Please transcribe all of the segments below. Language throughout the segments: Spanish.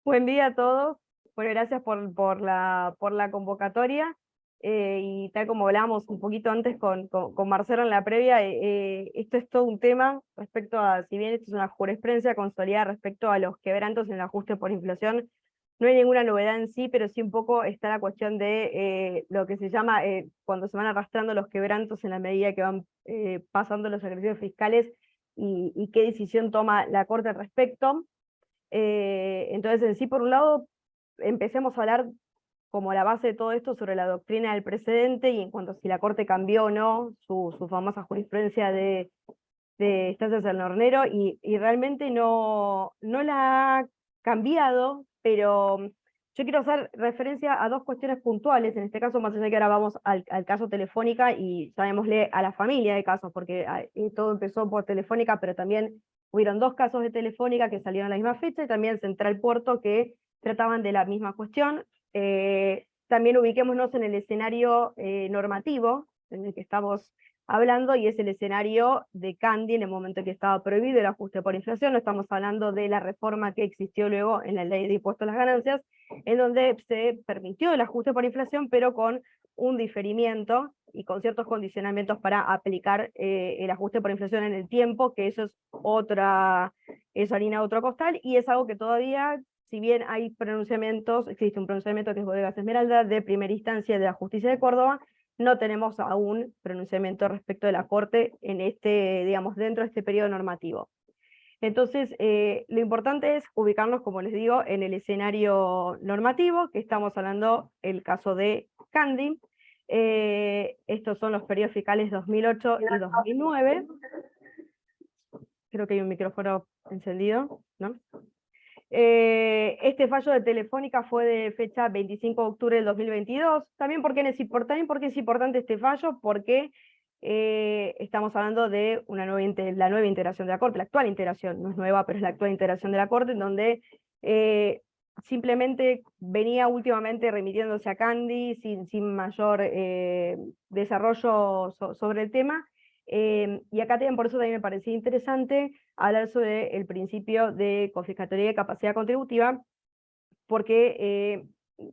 Buen día a todos. Bueno, gracias por la convocatoria. Y tal como hablábamos un poquito antes con Marcelo en la previa, esto es todo un tema respecto a, si bien esto es una jurisprudencia consolidada respecto a los quebrantos en el ajuste por inflación, no hay ninguna novedad en sí, pero sí un poco está la cuestión de lo que se llama cuando se van arrastrando los quebrantos en la medida que van pasando los ejercicios fiscales y qué decisión toma la Corte al respecto. Entonces, en sí, por un lado, empecemos a hablar como la base de todo esto sobre la doctrina del precedente y en cuanto a si la Corte cambió o no su famosa jurisprudencia de Estancias del Hornero, y realmente no la ha cambiado, pero yo quiero hacer referencia a dos cuestiones puntuales, en este caso, más allá de que ahora vamos al caso Telefónica y llamémosle a la familia de casos, porque todo empezó por Telefónica, pero también hubieron dos casos de Telefónica que salieron a la misma fecha y también Central Puerto que trataban de la misma cuestión. También ubiquémonos en el escenario normativo en el que estamos hablando, y es el escenario de Candy en el momento en que estaba prohibido el ajuste por inflación. No estamos hablando de la reforma que existió luego en la ley de impuestos a las ganancias, en donde se permitió el ajuste por inflación, pero con un diferimiento y con ciertos condicionamientos para aplicar el ajuste por inflación en el tiempo, que eso es harina de otro costal, y es algo que todavía, si bien hay pronunciamientos, existe un pronunciamiento que es Bodegas Esmeralda de primera instancia de la Justicia de Córdoba, no tenemos aún pronunciamiento respecto de la Corte en digamos, dentro de este periodo normativo. Entonces, lo importante es ubicarnos, como les digo, en el escenario normativo, que estamos hablando el caso de Candy. Estos son los periodos fiscales 2008 y 2009. Creo que hay un micrófono encendido, ¿no? Este fallo de Telefónica fue de fecha 25 de octubre del 2022. También porque es importante este fallo, porque estamos hablando de la nueva integración de la Corte, la actual integración, no es nueva, pero es la actual integración de la Corte, en donde simplemente venía últimamente remitiéndose a Candy sin mayor desarrollo sobre el tema. Y acá también, por eso también me parecía interesante hablar sobre el principio de confiscatoría de capacidad contributiva, porque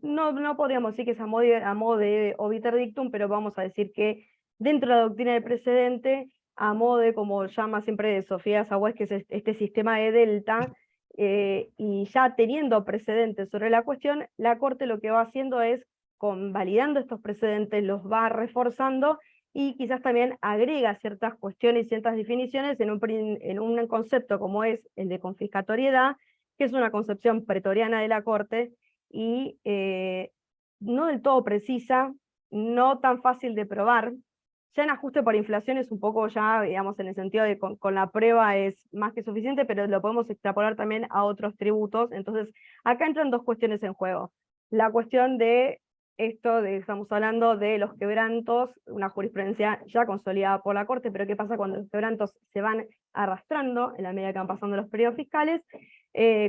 no podríamos decir que es a modo de obiter dictum, pero vamos a decir que dentro de la doctrina del precedente, a modo de, como llama siempre Sofía Sagüez, que es este sistema de delta, y ya teniendo precedentes sobre la cuestión, la Corte lo que va haciendo es, convalidando estos precedentes, los va reforzando y quizás también agrega ciertas cuestiones y ciertas definiciones en un concepto como es el de confiscatoriedad, que es una concepción pretoriana de la Corte y no del todo precisa, no tan fácil de probar. Ya en ajuste por inflación es un poco ya, digamos, en el sentido de con la prueba es más que suficiente, pero lo podemos extrapolar también a otros tributos. Entonces, acá entran dos cuestiones en juego. La cuestión de estamos hablando de los quebrantos, una jurisprudencia ya consolidada por la Corte, pero ¿qué pasa cuando los quebrantos se van arrastrando en la medida que van pasando los periodos fiscales?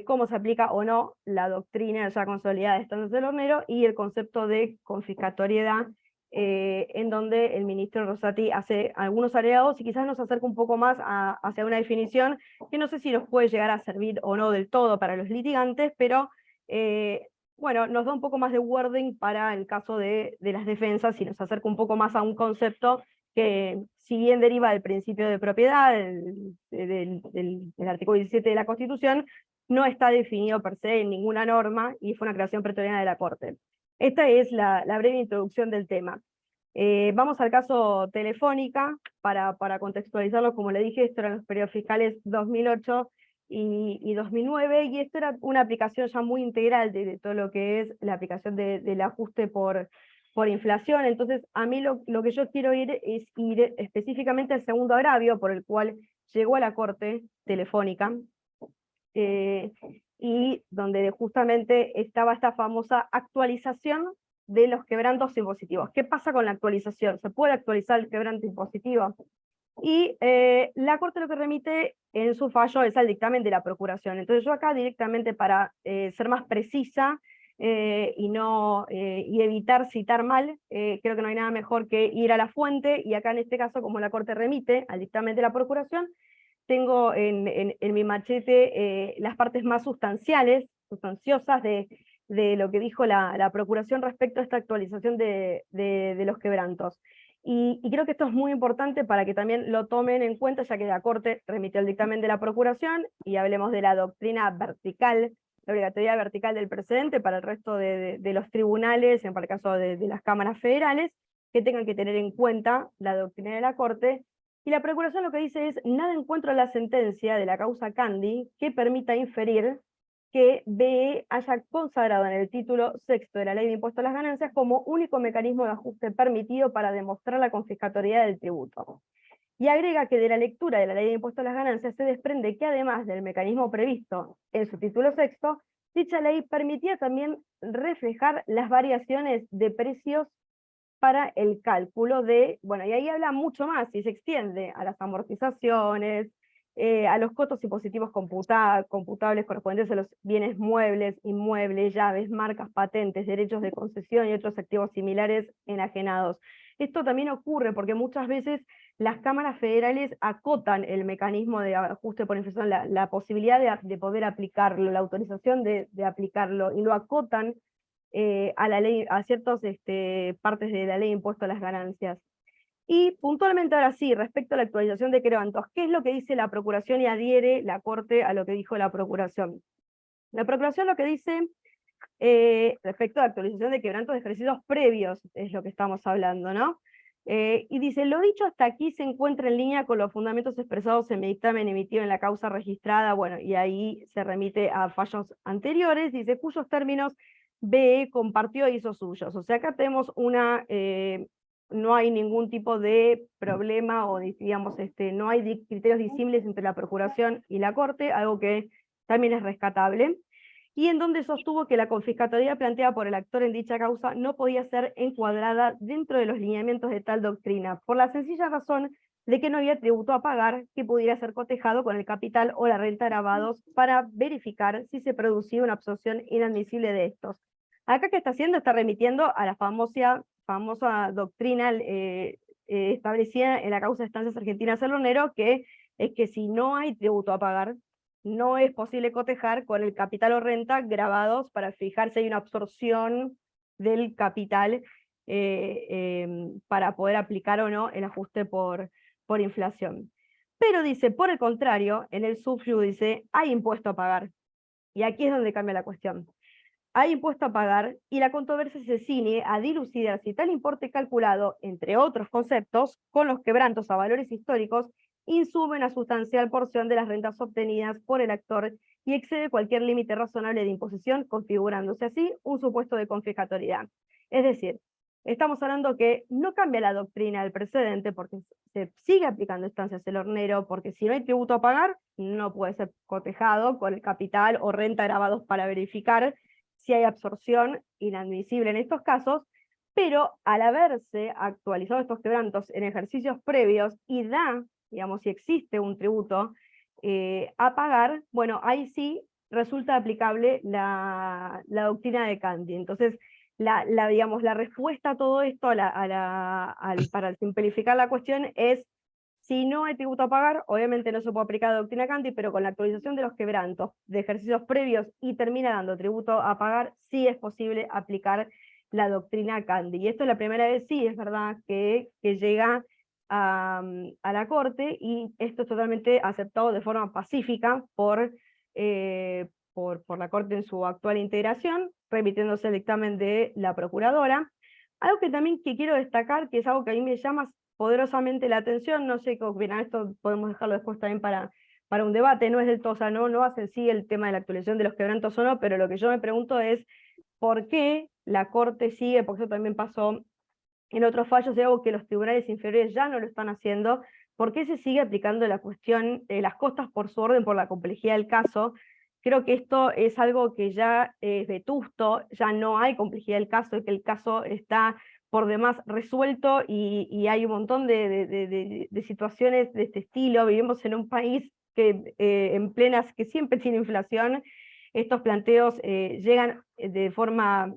Cómo se aplica o no la doctrina ya consolidada de Estancias del Hornero y el concepto de confiscatoriedad, en donde el ministro Rosati hace algunos agregados y quizás nos acerca un poco más hacia una definición que no sé si nos puede llegar a servir o no del todo para los litigantes, pero bueno, nos da un poco más de wording para el caso de las defensas y nos acerca un poco más a un concepto que, si bien deriva del principio de propiedad, del artículo 17 de la Constitución, no está definido per se en ninguna norma y fue una creación pretoriana de la Corte. Esta es la breve introducción del tema. Vamos al caso Telefónica, para contextualizarlo. Como le dije, esto eran los periodos fiscales 2008 y 2009, y esto era una aplicación ya muy integral de todo lo que es la aplicación del ajuste por inflación. Entonces, a mí lo que yo quiero es ir específicamente al segundo agravio por el cual llegó a la Corte Telefónica, y donde justamente estaba esta famosa actualización de los quebrantos impositivos. ¿Qué pasa con la actualización? ¿Se puede actualizar el quebranto impositivo? Y la Corte lo que remite en su fallo es al dictamen de la Procuración. Entonces yo acá directamente, para ser más precisa y evitar citar mal, creo que no hay nada mejor que ir a la fuente, y acá en este caso, como la Corte remite al dictamen de la Procuración, tengo en mi machete las partes más sustanciales sustanciosas de lo que dijo la Procuración respecto a esta actualización de los quebrantos. Y creo que esto es muy importante para que también lo tomen en cuenta, ya que la Corte remitió el dictamen de la Procuración, y hablemos de la doctrina vertical, la obligatoriedad vertical del precedente para el resto de los tribunales, en el caso de las cámaras federales, que tengan que tener en cuenta la doctrina de la Corte. Y la Procuración lo que dice es: nada encuentro en la sentencia de la causa Candy que permita inferir que BE haya consagrado en el título sexto de la Ley de Impuesto a las Ganancias como único mecanismo de ajuste permitido para demostrar la confiscatoriedad del tributo. Y agrega que de la lectura de la Ley de Impuesto a las Ganancias se desprende que, además del mecanismo previsto en su título sexto, dicha ley permitía también reflejar las variaciones de precios para el cálculo de, bueno, y ahí habla mucho más, y se extiende a las amortizaciones, a los costos impositivos computables correspondientes a los bienes muebles, inmuebles, llaves, marcas, patentes, derechos de concesión y otros activos similares enajenados. Esto también ocurre porque muchas veces las cámaras federales acotan el mecanismo de ajuste por inflación, la posibilidad de poder aplicarlo, la autorización de aplicarlo, y lo acotan a la ley, a ciertas partes de la ley de impuesto a las ganancias. Y puntualmente ahora sí, respecto a la actualización de quebrantos, ¿qué es lo que dice la Procuración y adhiere la Corte a lo que dijo la Procuración? La Procuración lo que dice respecto a la actualización de quebrantos de ejercicios previos, es lo que estamos hablando, ¿no? Y dice: lo dicho hasta aquí se encuentra en línea con los fundamentos expresados en mi dictamen emitido en la causa registrada, bueno, y ahí se remite a fallos anteriores, dice, cuyos términos BE compartió e hizo suyos. O sea, acá tenemos no hay ningún tipo de problema, o digamos, no hay criterios disímiles entre la Procuración y la Corte, algo que también es rescatable, y en donde sostuvo que la confiscatoria planteada por el actor en dicha causa no podía ser encuadrada dentro de los lineamientos de tal doctrina, por la sencilla razón de que no había tributo a pagar que pudiera ser cotejado con el capital o la renta grabados para verificar si se producía una absorción inadmisible de estos. Acá, ¿qué está haciendo? Está remitiendo a la famosa doctrina establecida en la causa de Estancias Argentinas Salonero, que es que si no hay tributo a pagar, no es posible cotejar con el capital o renta grabados para fijar si hay una absorción del capital para poder aplicar o no el ajuste por inflación. Pero dice, por el contrario, en el subyúdice hay impuesto a pagar. Y aquí es donde cambia la cuestión. Hay impuesto a pagar y la controversia se ciñe a dilucidar si tal importe calculado, entre otros conceptos, con los quebrantos a valores históricos, insume una sustancial porción de las rentas obtenidas por el actor y excede cualquier límite razonable de imposición, configurándose así un supuesto de confiscatoriedad. Es decir, estamos hablando que no cambia la doctrina del precedente, porque se sigue aplicando instancias del hornero, porque si no hay tributo a pagar, no puede ser cotejado con el capital o renta grabados para verificar si hay absorción inadmisible en estos casos, pero al haberse actualizado estos quebrantos en ejercicios previos y digamos, si existe un tributo a pagar, bueno, ahí sí resulta aplicable la doctrina de Candy. Entonces, digamos, la respuesta a todo esto, para simplificar la cuestión, es: si no hay tributo a pagar, obviamente no se puede aplicar la doctrina Candy, pero con la actualización de los quebrantos de ejercicios previos y termina dando tributo a pagar, sí es posible aplicar la doctrina Candy. Y esto es la primera vez, sí, es verdad, que llega a la Corte, y esto es totalmente aceptado de forma pacífica por la Corte en su actual integración, remitiéndose el dictamen de la Procuradora. Algo que también quiero destacar, que es algo que a mí me llama poderosamente la atención, no sé qué opinan, esto podemos dejarlo después también para un debate, no es del todo, o sea, no hace en sí el tema de la actualización de los quebrantos o no, pero lo que yo me pregunto es por qué la Corte sigue, porque eso también pasó en otros fallos, de algo que los tribunales inferiores ya no lo están haciendo, por qué se sigue aplicando la cuestión de las costas por su orden, por la complejidad del caso. Creo que esto es algo que ya es vetusto, ya no hay complejidad del caso, y que el caso está por demás resuelto, y hay un montón de situaciones de este estilo. Vivimos en un país que que siempre tiene inflación. Estos planteos llegan de forma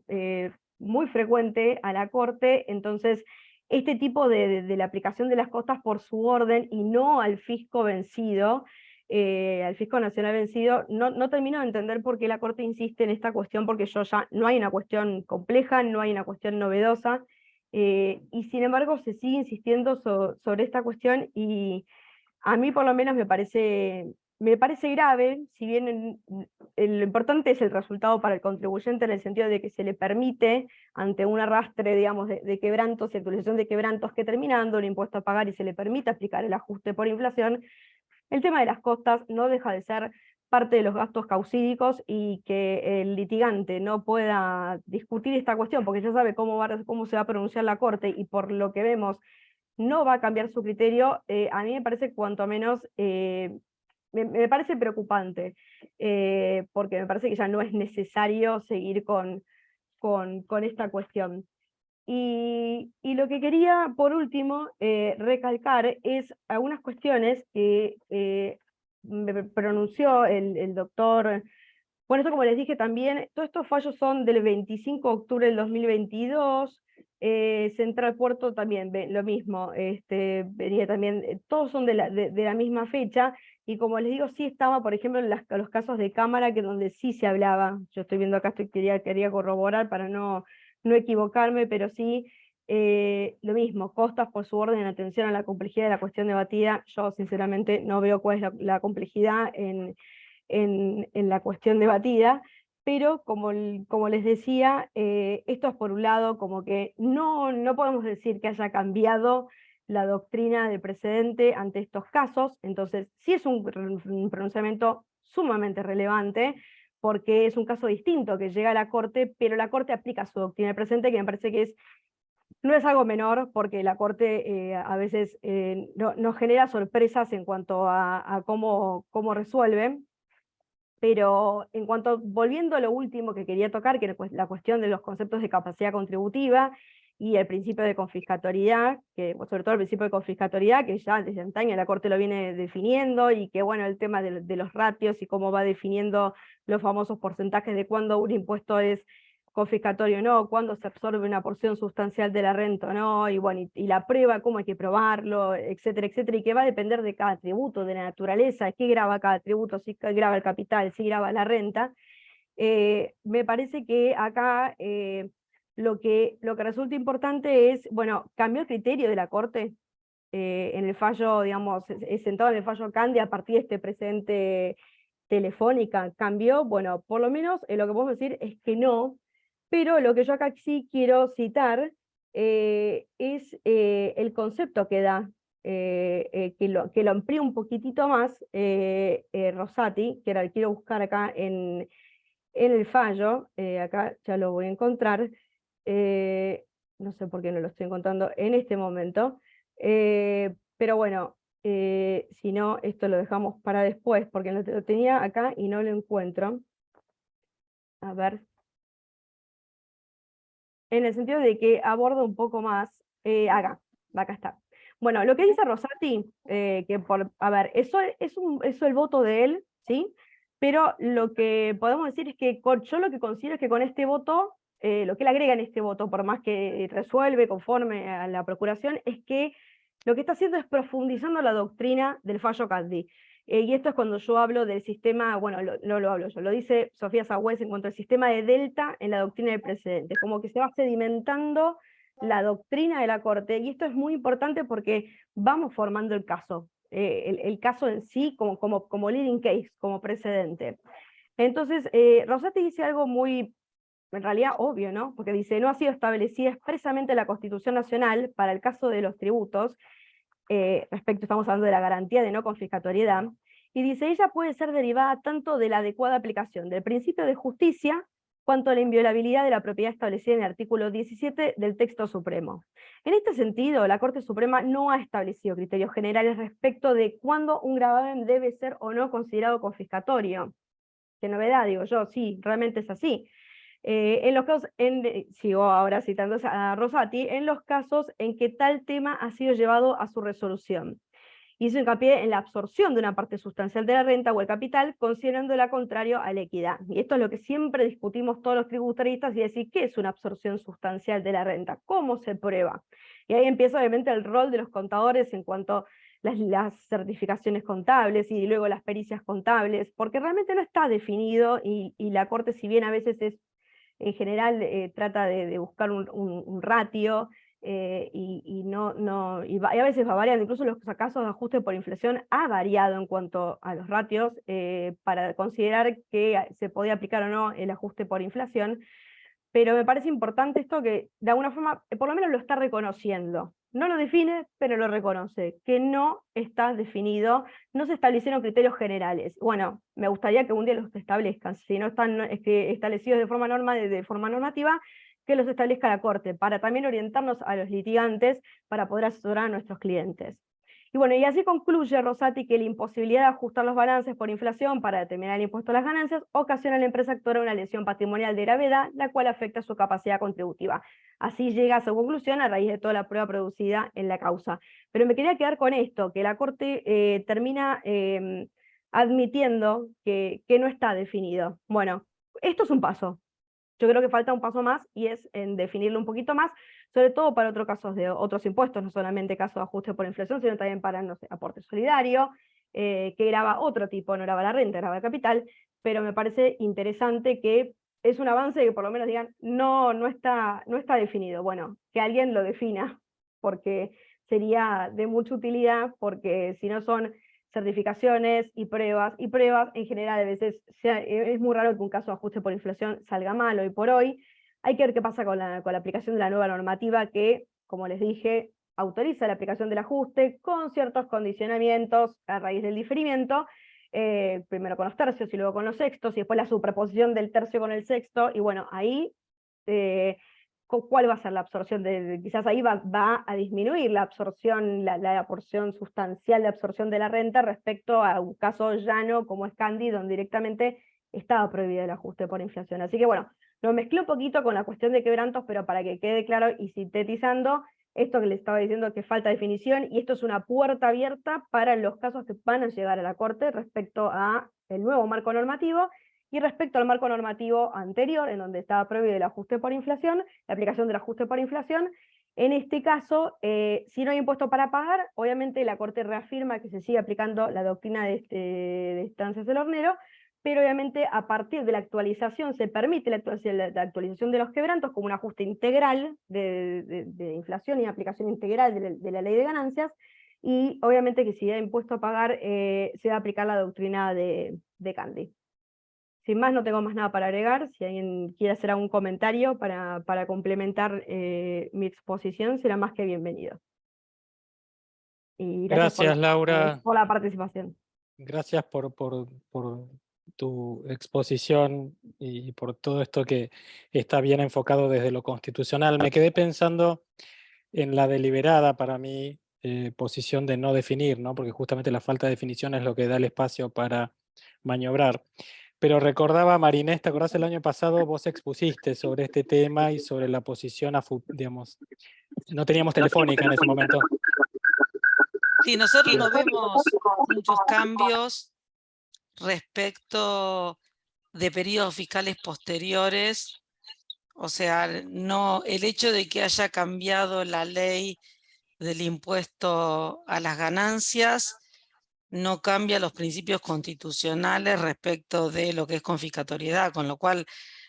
muy frecuente a la Corte, entonces este tipo de la aplicación de las costas por su orden y no al fisco vencido, al fisco nacional vencido, no termino de entender por qué la Corte insiste en esta cuestión, porque yo ya no hay una cuestión compleja, no hay una cuestión novedosa, y sin embargo se sigue insistiendo sobre esta cuestión, y a mí por lo menos me parece grave, si bien lo importante es el resultado para el contribuyente en el sentido de que se le permite, ante un arrastre, digamos, de quebrantos y actualización de quebrantos que termina dando un impuesto a pagar y se le permite aplicar el ajuste por inflación, el tema de las costas no deja de ser parte de los gastos causídicos, y que el litigante no pueda discutir esta cuestión porque ya sabe cómo se va a pronunciar la Corte, y por lo que vemos no va a cambiar su criterio, a mí me parece cuanto menos, me parece preocupante, porque me parece que ya no es necesario seguir con esta cuestión. Y lo que quería, por último, recalcar es algunas cuestiones que me pronunció el doctor. Bueno, esto como les dije también, todos estos fallos son del 25 de octubre del 2022, Central Puerto también, lo mismo, venía también, todos son de la misma fecha, y como les digo, sí estaba, por ejemplo, en los casos de Cámara, que donde sí se hablaba, yo estoy viendo acá, quería corroborar para no equivocarme, pero sí, lo mismo, costas por su orden en atención a la complejidad de la cuestión debatida. Yo sinceramente no veo cuál es la complejidad en la cuestión debatida, pero como les decía, esto es por un lado como que no podemos decir que haya cambiado la doctrina del precedente ante estos casos, entonces sí es un pronunciamiento sumamente relevante, porque es un caso distinto que llega a la Corte, pero la Corte aplica su doctrina del presente, que me parece que no es algo menor, porque la Corte a veces nos genera sorpresas en cuanto a cómo resuelve. Pero en cuanto, volviendo a lo último que quería tocar, que era la cuestión de los conceptos de capacidad contributiva y el principio de confiscatoriedad, que sobre todo el principio de confiscatoriedad, que ya desde antaño la Corte lo viene definiendo, y que bueno, el tema de los ratios y cómo va definiendo los famosos porcentajes de cuándo un impuesto es confiscatorio o no, cuándo se absorbe una porción sustancial de la renta o no, y bueno, y la prueba, cómo hay que probarlo, etcétera, etcétera, y que va a depender de cada tributo, de la naturaleza, qué grava cada tributo, si grava el capital, si grava la renta. Me parece que acá lo que resulta importante es, bueno, cambió el criterio de la Corte en el fallo, digamos, es sentado en el fallo Candia a partir de este precedente Telefónica, cambió. Bueno, por lo menos lo que podemos decir es que no, pero lo que yo acá sí quiero citar es el concepto que da, que lo amplía un poquitito más Rosati, que era el que quiero buscar acá en el fallo, acá ya lo voy a encontrar, no sé por qué no lo estoy encontrando en este momento, pero bueno, si no, esto lo dejamos para después, porque lo tenía acá y no lo encuentro. A ver, en el sentido de que aborda un poco más, acá está. Bueno, lo que dice Rosati, a ver, eso el voto de él, ¿sí? Pero lo que podemos decir es que yo lo que considero es que con este voto, lo que él agrega en este voto, por más que resuelve conforme a la procuración, es que lo que está haciendo es profundizando la doctrina del fallo Caddi. Y esto es cuando yo hablo del sistema, bueno, no lo hablo yo, lo dice Sofía Sagüez en cuanto al sistema de delta en la doctrina del precedente, como que se va sedimentando la doctrina de la Corte, y esto es muy importante porque vamos formando el caso, el caso en sí como leading case, como precedente. Entonces, Rosati dice algo muy, en realidad obvio, ¿no? Porque dice, no ha sido establecida expresamente la Constitución Nacional para el caso de los tributos, estamos hablando de la garantía de no confiscatoriedad, y dice, ella puede ser derivada tanto de la adecuada aplicación del principio de justicia, cuanto a la inviolabilidad de la propiedad establecida en el artículo 17 del texto supremo. En este sentido, la Corte Suprema no ha establecido criterios generales respecto de cuándo un gravamen debe ser o no considerado confiscatorio. Qué novedad, digo yo, sí, realmente es así. En los casos, sigo ahora citando a Rosati, en los casos en que tal tema ha sido llevado a su resolución. Hizo hincapié en la absorción de una parte sustancial de la renta o el capital, considerándola contrario a la equidad. Y esto es lo que siempre discutimos todos los tributaristas, y decir, ¿qué es una absorción sustancial de la renta? ¿Cómo se prueba? Y ahí empieza obviamente el rol de los contadores en cuanto las certificaciones contables y luego las pericias contables, porque realmente no está definido y la Corte, si bien a veces es, en general, trata de buscar un ratio, y a veces va variando, incluso los casos de ajuste por inflación ha variado en cuanto a los ratios, para considerar que se podía aplicar o no el ajuste por inflación, pero me parece importante esto que de alguna forma, por lo menos lo está reconociendo. No lo define, pero lo reconoce, que no está definido, no se establecieron criterios generales. Bueno, me gustaría que un día los establezcan, si no están establecidos de forma normativa, que los establezca la Corte, para también orientarnos a los litigantes, para poder asesorar a nuestros clientes. Y bueno, y así concluye Rosati que la imposibilidad de ajustar los balances por inflación para determinar el impuesto a las ganancias ocasiona a la empresa actora una lesión patrimonial de gravedad, la cual afecta su capacidad contributiva. Así llega a su conclusión a raíz de toda la prueba producida en la causa. Pero me quería quedar con esto, que la Corte termina admitiendo que no está definido. Bueno, esto es un paso. Yo creo que falta un paso más y es en definirlo un poquito más, sobre todo para otros casos de otros impuestos, no solamente casos de ajuste por inflación, sino también para, no sé, aporte solidario, que graba otro tipo, no graba la renta, graba el capital, pero me parece interesante que es un avance que por lo menos digan, no está definido. Bueno, que alguien lo defina, porque sería de mucha utilidad, porque si no son certificaciones y pruebas, en general a veces es muy raro que un caso de ajuste por inflación salga mal hoy por hoy. Hay que ver qué pasa con la aplicación de la nueva normativa que, como les dije, autoriza la aplicación del ajuste con ciertos condicionamientos a raíz del diferimiento, primero con los tercios y luego con los sextos, y después la superposición del tercio con el sexto, y bueno, ahí cuál va a ser la absorción, quizás ahí va a disminuir la absorción, la porción sustancial de absorción de la renta respecto a un caso llano como es Candy, donde directamente estaba prohibido el ajuste por inflación. Así que bueno, lo mezclé un poquito con la cuestión de quebrantos, pero para que quede claro y sintetizando, esto que les estaba diciendo que falta definición, y esto es una puerta abierta para los casos que van a llegar a la Corte respecto a el nuevo marco normativo. Y respecto al marco normativo anterior, en donde estaba prohibido el ajuste por inflación, la aplicación del ajuste por inflación, en este caso, si no hay impuesto para pagar, obviamente la Corte reafirma que se sigue aplicando la doctrina de estancias del hornero, pero obviamente a partir de la actualización se permite la actualización de los quebrantos como un ajuste integral de inflación y aplicación integral de la ley de ganancias, y obviamente que si hay impuesto a pagar, se va a aplicar la doctrina de Candy. Sin más, no tengo más nada para agregar. Si alguien quiere hacer algún comentario para complementar mi exposición, será más que bienvenido. Y gracias Gracias, Laura. por la participación. Gracias por tu exposición y por todo esto que está bien enfocado desde lo constitucional. Me quedé pensando en la deliberada, para mí, posición de no definir, ¿no? Porque justamente la falta de definición es lo que da el espacio para maniobrar. Pero recordaba, Marinés, ¿te acordás el año pasado vos expusiste sobre este tema y sobre la posición, digamos, no teníamos telefónica en ese momento? Sí, nosotros no vemos muchos cambios respecto de periodos fiscales posteriores. O sea, no, el hecho de que haya cambiado la ley del impuesto a las ganancias no cambia los principios constitucionales respecto de lo que es confiscatoriedad, con lo cual,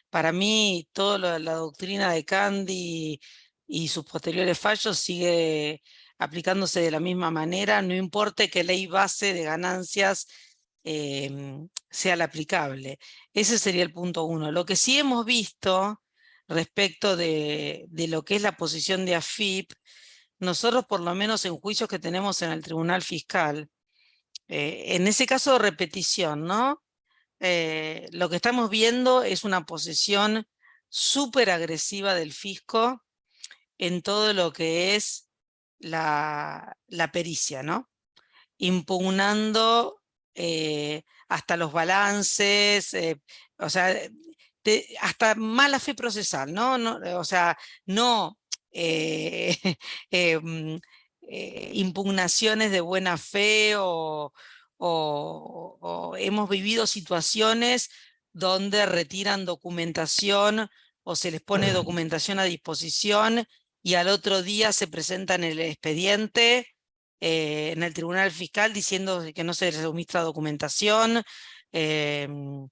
para mí, toda la doctrina de Candy y sus posteriores fallos sigue aplicándose de la misma manera, no importa qué ley base de ganancias sea la aplicable. Ese sería el punto uno. Lo que sí hemos visto respecto de lo que es la posición de AFIP, nosotros por lo menos en juicios que tenemos en el Tribunal Fiscal, en ese caso de repetición, ¿no? Lo que estamos viendo es una posición súper agresiva del fisco en todo lo que es la pericia, ¿no? Impugnando hasta los balances, o sea, hasta mala fe procesal, ¿no? O sea, no impugnaciones de buena fe o hemos vivido situaciones donde retiran documentación o se les pone documentación a disposición y al otro día se presentan el expediente en el Tribunal Fiscal diciendo que no se suministra documentación. Hemos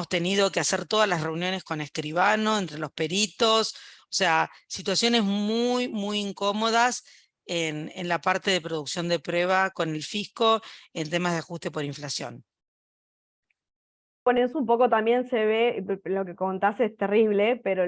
tenido que hacer todas las reuniones con escribano, entre los peritos, o sea, situaciones muy, muy incómodas en la parte de producción de prueba con el fisco en temas de ajuste por inflación. Bueno, eso un poco también se ve, lo que contás es terrible, pero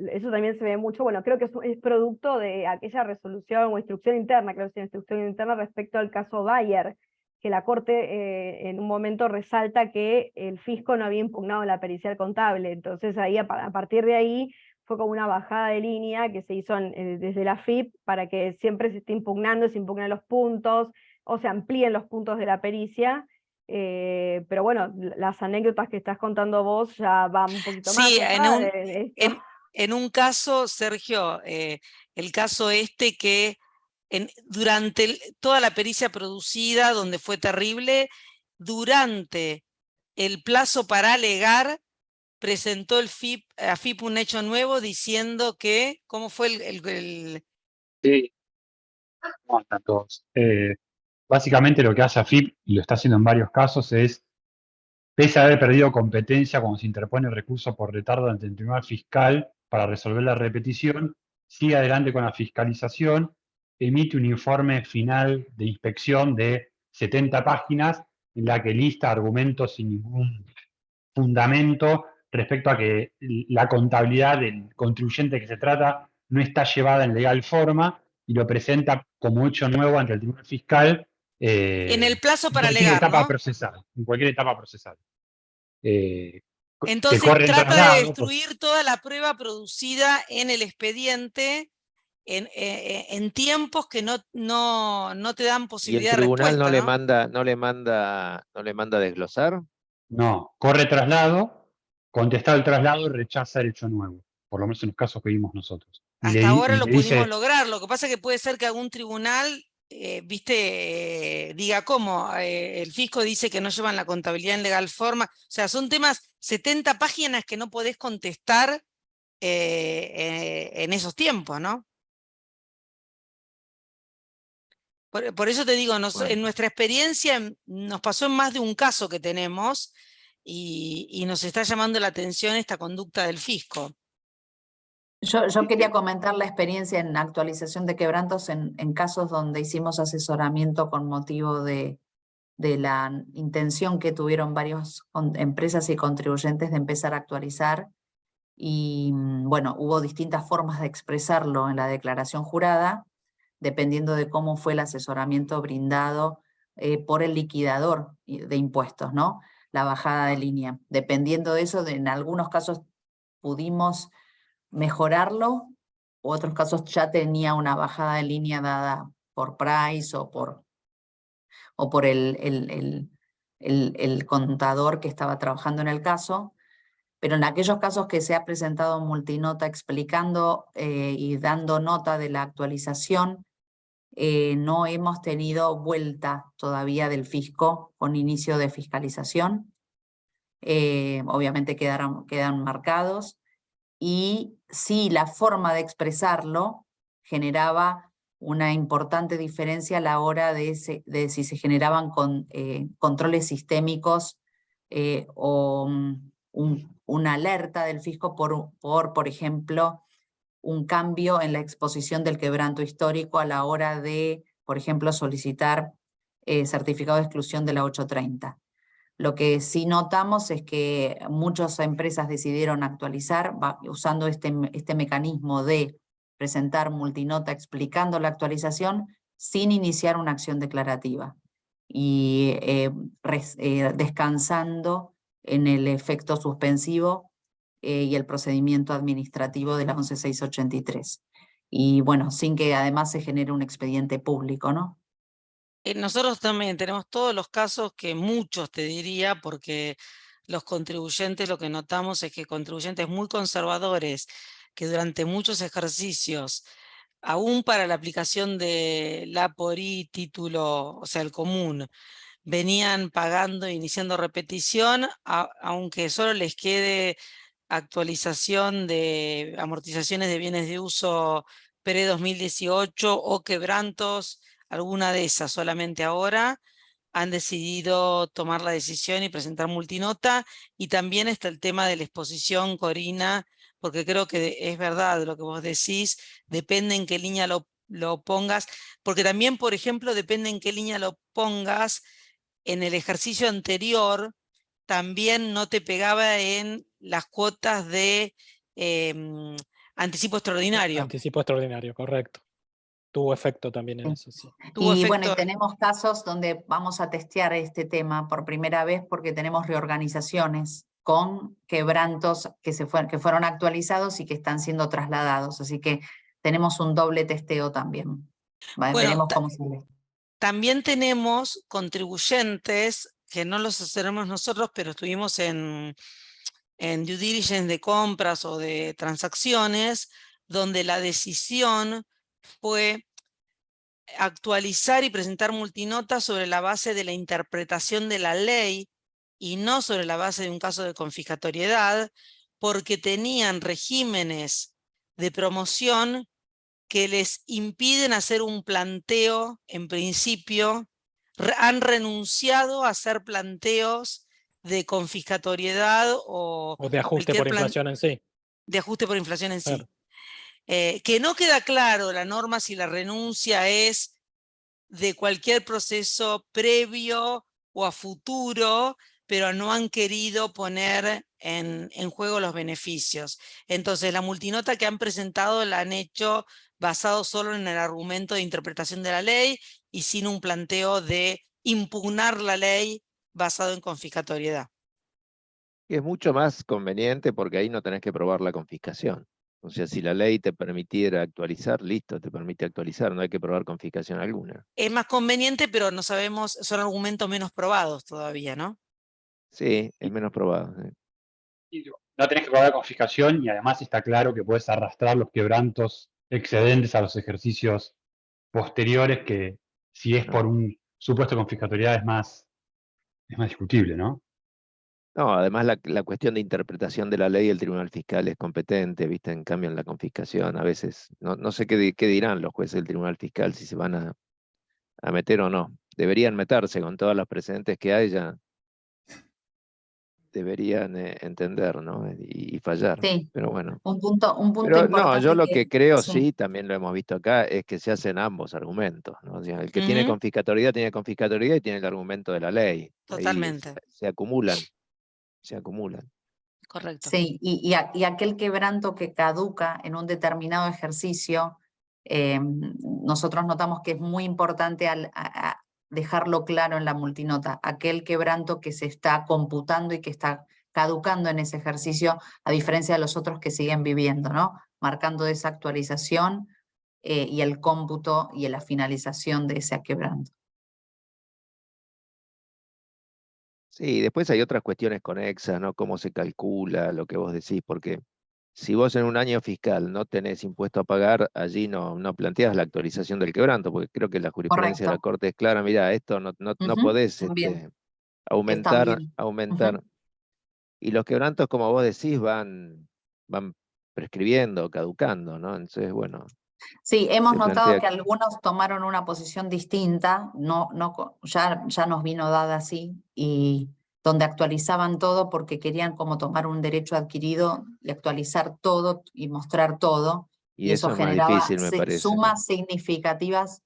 eso también se ve mucho, bueno, creo que es producto de aquella resolución o instrucción interna, creo que es instrucción interna respecto al caso Bayer, que la Corte en un momento resalta que el fisco no había impugnado la pericial contable, entonces ahí a partir de ahí fue como una bajada de línea que se hizo desde la FIP para que siempre se esté impugnando, se impugnen los puntos, o se amplíen los puntos de la pericia. Pero bueno, las anécdotas que estás contando vos ya van un poquito más Sí, allá de esto. en un caso, Sergio, el caso este que durante toda la pericia producida, donde fue terrible, durante el plazo para alegar, presentó a FIP un hecho nuevo diciendo que, ¿cómo fue Sí, ¿cómo están todos? Básicamente lo que hace AFIP, y lo está haciendo en varios casos, es, pese a haber perdido competencia cuando se interpone recurso por retardo ante el Tribunal Fiscal para resolver la repetición, sigue adelante con la fiscalización, emite un informe final de inspección de 70 páginas en la que lista argumentos sin ningún fundamento respecto a que la contabilidad del contribuyente que se trata no está llevada en legal forma y lo presenta como hecho nuevo ante el Tribunal Fiscal en el plazo en para cualquier alegar, etapa ¿no? procesal, en cualquier etapa procesal. Que Entonces corre en trata de traslado. destruir toda la prueba producida en el expediente en tiempos que no te dan ¿Y el posibilidad de tribunal respuesta, ¿no? no le manda a desglosar? No, corre traslado, contestado el traslado y rechaza el hecho nuevo, por lo menos en los casos que vimos nosotros. Hasta ahora Y lo le pudimos dice, lograr. Lo que pasa es que puede ser que algún tribunal, diga cómo, el fisco dice que no llevan la contabilidad en legal forma. O sea, son temas, 70 páginas que no podés contestar en esos tiempos, ¿no? Por eso te digo, en Bueno, nuestra experiencia nos pasó en más de un caso que tenemos y nos está llamando la atención esta conducta del fisco. Yo quería comentar la experiencia en actualización de quebrantos en casos donde hicimos asesoramiento con motivo de la intención que tuvieron varias empresas y contribuyentes de empezar a actualizar. Y bueno, hubo distintas formas de expresarlo en la declaración jurada, dependiendo de cómo fue el asesoramiento brindado por el liquidador de impuestos, ¿no? La bajada de línea. Dependiendo de eso, en algunos casos pudimos mejorarlo, otros casos ya tenía una bajada de línea dada por Price o por el contador que estaba trabajando en el caso, pero en aquellos casos que se ha presentado multinota explicando y dando nota de la actualización, no hemos tenido vuelta todavía del fisco con inicio de fiscalización. Obviamente quedan marcados. Y sí, la forma de expresarlo generaba una importante diferencia a la hora de si se generaban controles sistémicos o una alerta del fisco por ejemplo, un cambio en la exposición del quebranto histórico a la hora de, por ejemplo, solicitar certificado de exclusión de la 830. Lo que sí notamos es que muchas empresas decidieron actualizar usando este mecanismo de presentar multinota explicando la actualización sin iniciar una acción declarativa y descansando en el efecto suspensivo y el procedimiento administrativo de la 11683. Y bueno, sin que además se genere un expediente público, ¿no? Nosotros también tenemos todos los casos, que muchos te diría, porque los contribuyentes, lo que notamos es que contribuyentes muy conservadores, que durante muchos ejercicios, aún para la aplicación de la PORI título, o sea, el común, venían pagando e iniciando repetición, aunque solo les quede actualización de amortizaciones de bienes de uso pre-2018 o quebrantos alguna de esas solamente ahora, han decidido tomar la decisión y presentar multinota, y también está el tema de la exposición, Corina, porque creo que es verdad lo que vos decís, depende en qué línea lo pongas, porque también, por ejemplo, depende en qué línea lo pongas, en el ejercicio anterior también no te pegaba en las cuotas de anticipo extraordinario. Anticipo extraordinario, correcto. Tuvo efecto también en eso, sí. Tuvo Y bueno, y efecto. tenemos casos donde vamos a testear este tema por primera vez porque tenemos reorganizaciones con quebrantos que fueron actualizados y que están siendo trasladados. Así que tenemos un doble testeo también. Bueno, veremos cómo sale. También tenemos contribuyentes que no los hacemos nosotros, pero estuvimos en due diligence de compras o de transacciones, donde la decisión fue actualizar y presentar multinotas sobre la base de la interpretación de la ley y no sobre la base de un caso de confiscatoriedad, porque tenían regímenes de promoción que les impiden hacer un planteo, en principio, han renunciado a hacer planteos de confiscatoriedad O de ajuste cualquier por inflación en sí. de ajuste por inflación en sí. Claro. Que no queda claro la norma si la renuncia es de cualquier proceso previo o a futuro, pero no han querido poner en juego los beneficios. Entonces, la multinota que han presentado la han hecho basado solo en el argumento de interpretación de la ley y sin un planteo de impugnar la ley basado en confiscatoriedad. Es mucho más conveniente porque ahí no tenés que probar la confiscación. O sea, si la ley te permitiera actualizar, listo, te permite actualizar, no hay que probar confiscación alguna. Es más conveniente, pero no sabemos, son argumentos menos probados todavía, ¿no? Sí, es menos probado. Y digo, no tenés que probar la confiscación y además está claro que puedes arrastrar los quebrantos excedentes a los ejercicios posteriores, que si es por un supuesto de confiscatoriedad es más discutible, ¿no? No, además la cuestión de interpretación de la ley, el Tribunal Fiscal es competente, ¿viste? En cambio en la confiscación a veces, no sé qué dirán los jueces del Tribunal Fiscal, si se van a meter o no. Deberían meterse con todos los precedentes que hay, ya deberían entender, ¿no? Y fallar. Sí, Pero bueno. un punto Pero no, importante yo lo que creo, sí. sí, también lo hemos visto acá, es que se hacen ambos argumentos, ¿no? O sea, el que tiene Ujú. confiscatoriedad y tiene el argumento de la ley. Ahí Totalmente, se acumulan, se acumulan. correcto. Sí, y aquel quebranto que caduca en un determinado ejercicio, nosotros notamos que es muy importante a dejarlo claro en la multinota, aquel quebranto que se está computando y que está caducando en ese ejercicio, a diferencia de los otros que siguen viviendo, ¿no? Marcando esa actualización y el cómputo y la finalización de ese quebranto. Sí, después hay otras cuestiones conexas, ¿no? Cómo se calcula, lo que vos decís, porque si vos en un año fiscal no tenés impuesto a pagar, allí no planteas la actualización del quebranto, porque creo que la jurisprudencia de la Correcto. Corte es clara, mira, esto no podés También. aumentar. Ujú. Y los quebrantos, como vos decís, van prescribiendo, caducando, ¿no? Entonces, bueno, Sí, hemos se notado plantea. que algunos tomaron una posición distinta, ya nos vino dada así, y donde actualizaban todo porque querían como tomar un derecho adquirido y actualizar todo y mostrar todo, Y y eso eso es más generaba difícil, me parece, ¿no? sumas significativas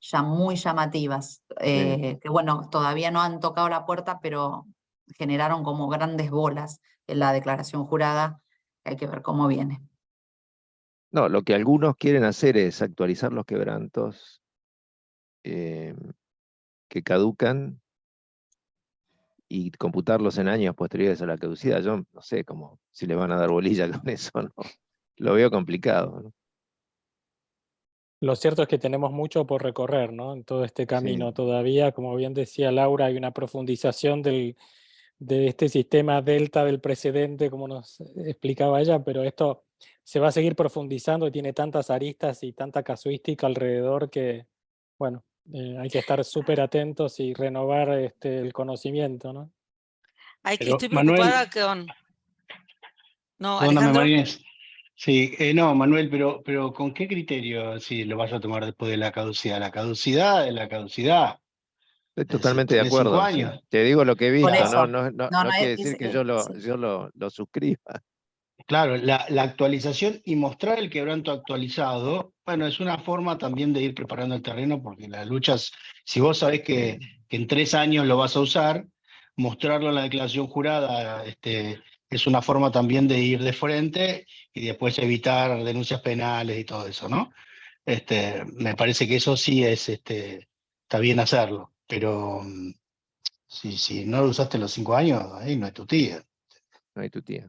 ya muy llamativas, Sí. que bueno, todavía no han tocado la puerta, pero generaron como grandes bolas en la declaración jurada, que hay que ver cómo viene. No, lo que algunos quieren hacer es actualizar los quebrantos que caducan y computarlos en años posteriores a la caducidad. Yo no sé cómo, si le van a dar bolilla con eso, ¿no? Lo veo complicado, ¿no? Lo cierto es que tenemos mucho por recorrer, ¿no? En todo este camino Sí. todavía, como bien decía Laura, hay una profundización de este sistema delta del precedente, como nos explicaba ella, pero esto se va a seguir profundizando y tiene tantas aristas y tanta casuística alrededor que, bueno, hay que estar súper atentos y renovar el conocimiento, ¿no? Hay que, Pero, estoy Manuel, preocupada con... No, perdóname, Alejandro. María, Sí, no, Manuel, pero ¿con qué criterio si lo vas a tomar después de la caducidad? La caducidad es la caducidad. Estoy Es decir, totalmente de tenés 5 acuerdo. Sí. años. Te digo lo que he Por visto, eso. no quiere decir que Sí. yo lo suscriba. Claro, la actualización y mostrar el quebranto actualizado, bueno, es una forma también de ir preparando el terreno, porque las luchas, si vos sabés que en 3 años lo vas a usar, mostrarlo en la declaración jurada, es una forma también de ir de frente y después evitar denuncias penales y todo eso, ¿no? Me parece que eso sí está bien hacerlo, pero si no lo usaste en los 5 años, ahí no es tu tía. No hay tu tía.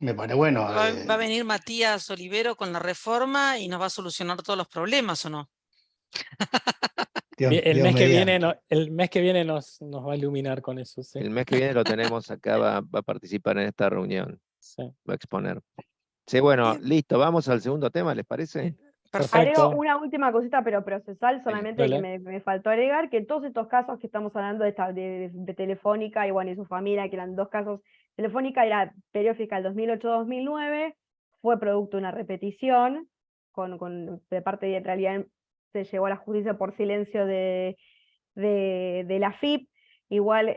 Me parece bueno. Va a venir Matías Olivero con la reforma y nos va a solucionar todos los problemas, ¿o no? Dios, El Dios mes que viene, mediante. el mes que viene nos va a iluminar con eso, sí. El mes que viene lo tenemos acá, va a participar en esta reunión, Sí. va a exponer. Sí, bueno, Bien. listo, vamos al segundo tema, ¿les parece? Perfecto. Agrego una última cosita, pero procesal, solamente que Dale. me faltó agregar, que todos estos casos que estamos hablando de Telefónica y bueno, y su familia, que eran 2 casos, Telefónica era periodo fiscal 2008-2009, fue producto de una repetición, de parte de realidad se llevó a la justicia por silencio de la FIP, igual